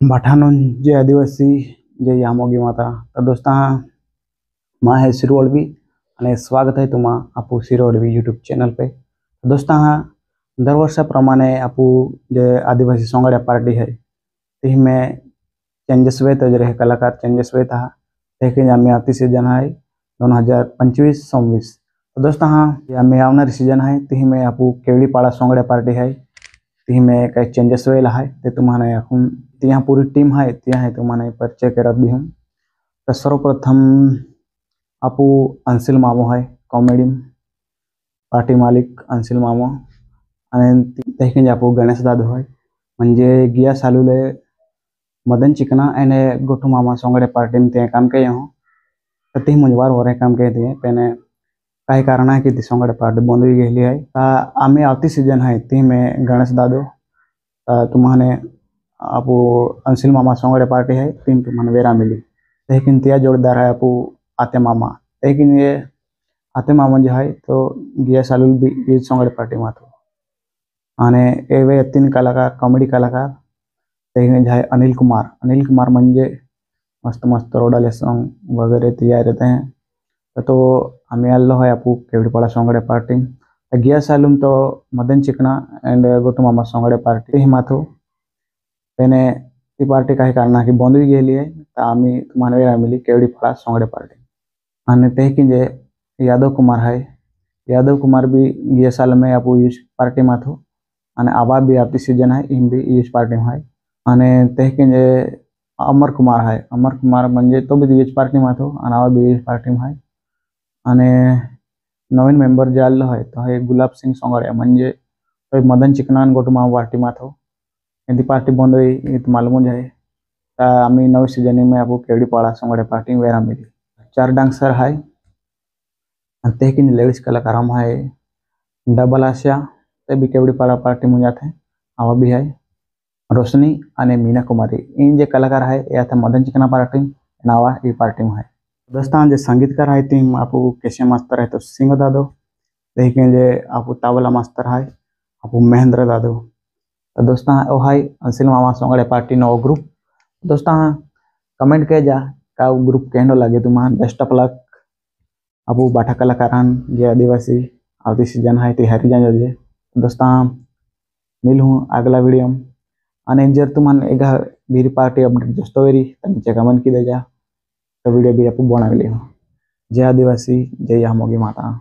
भाठानों जे आदिवासी जे यामोगी माता तर दोस्ता माँ है सिरोडवी आणि स्वागत आहे तुम्हा आपू सिरोडवी यूट्यूब चॅनल पे दोस्ता दरवर्षाप्रमाणे आपू जे आदिवासी सोंगड्या पार्टी है ती में चेंजेस वेत जे कलाकार चेंजेस वेत हा लेकिन आम्ही अति सीजन आहे 2025-26 दोस्ता आम्ही आवणारी सीजन आहे ती में आपू केवड़ीपाड़ा सोंगड्या पार्टी है ती में काही चेंजेस वेला है ते तुम्हाला आपण यहाँ पूरी टीम है ती है तुम्हाला परिचय करत दी हूँ। तो सर्वप्रथम आपू अंसिल मामो है कॉमेडी पार्टी मालिक अंसिल मामो आणि आपू गणेश दादू है म्हणजे गिया सालूले मदन चिकना एने गोटू मामा सोंगड़े पार्टी में ते काम के हो तर ती मुंजवार हो रहे काम के थे पेने काही कारण है कि ती सोंगड़े पार्टी बंद हुई गेली है आम्ही आवती सीजन है ती में गणेश दादू तुम्हाने आपू अंसिल मामा सोंगड़े पार्टी है तीन तुम्हाने वेरा मिली लेकिन तिया जोड़दार है आपू आते मामा लेकिन ये आते मामा जो है तो गिया सालूल भी ये सोंगड़े पार्टी में थो आणि एवे तीन कलाकार कॉमेडी कलाकार लेकिन जो है अनिल कुमार म्हणजे मस्त मस्त रोडाले सॉन्ग वगैरह तैयार रहते हैं तो आम्ही आलो है आपू केवड़ीपाड़ा सोंगड़े पार्टी गिया सालूम तो मदन चिकना एंड गोटू मामा सोंगड़े पार्टी ही माथो पेने ती पार्टी काही कारण की बंद हुई गेली है तर आम्ही तुम्हाला वेळा मिली केवड़ीपाड़ा सोंगड़े पार्टी आणि ते की जे यादव कुमार भी गिया साल में आपू यूज पार्टी में थो आणि आवा भी आपती सीजन है इन भी यूज पार्टी में है आणि ते की जे अमर कुमार म्हणजे तो भी यूज पार्टी में थो आणि आवा भी यूज पार्टी में है आणि नवीन मेंबर जे आलो है तो है गुलाब सिंह सोंगड़े म्हणजे तो मदन चिकना आणि गोटू मामा पार्टी में थो ती पार्टी बंद हुई ये तो मालूम है आम्ही नवी सीजन में आपू केवड़ीपाड़ा सोंगड़े पार्टी वेरा मिली 4 डांसर है ते की लेडीज कलाकार हम है डबल आशा ते भी केवड़ीपाड़ा पार्टी में जाते हैं आवा भी है रोशनी आणि मीना कुमारी इन जे कलाकार है या था मदन चिकना पार्टी नावा ये पार्टी में है दोस्तान जे संगीतकार है ती आपू केशिया मास्तर है तो सिंह दादो लेकिन जे आपू तावला मास्तर है आपू महेंद्र दादो तो दोस्ता ओ है अंसिल मामा सोंगड़े पार्टी नो ग्रुप दोस्ता कमेंट के जा का ग्रुप कहनो लगे तुम्हारा बेस्ट ऑफ लक आपू बाठा कलाकारान जे आदिवासी आवती सीजन है ती हरी जाए दोस्ता मिल हूँ अगला वीडियो में आणि जर तुम्हाला एका बीरी पार्टी अपडेट जस्तो वेरी नीचे कमेंट की दे जा तो वीडियो भी आपको बनावी ले जय आदिवासी जय यामोगी माता।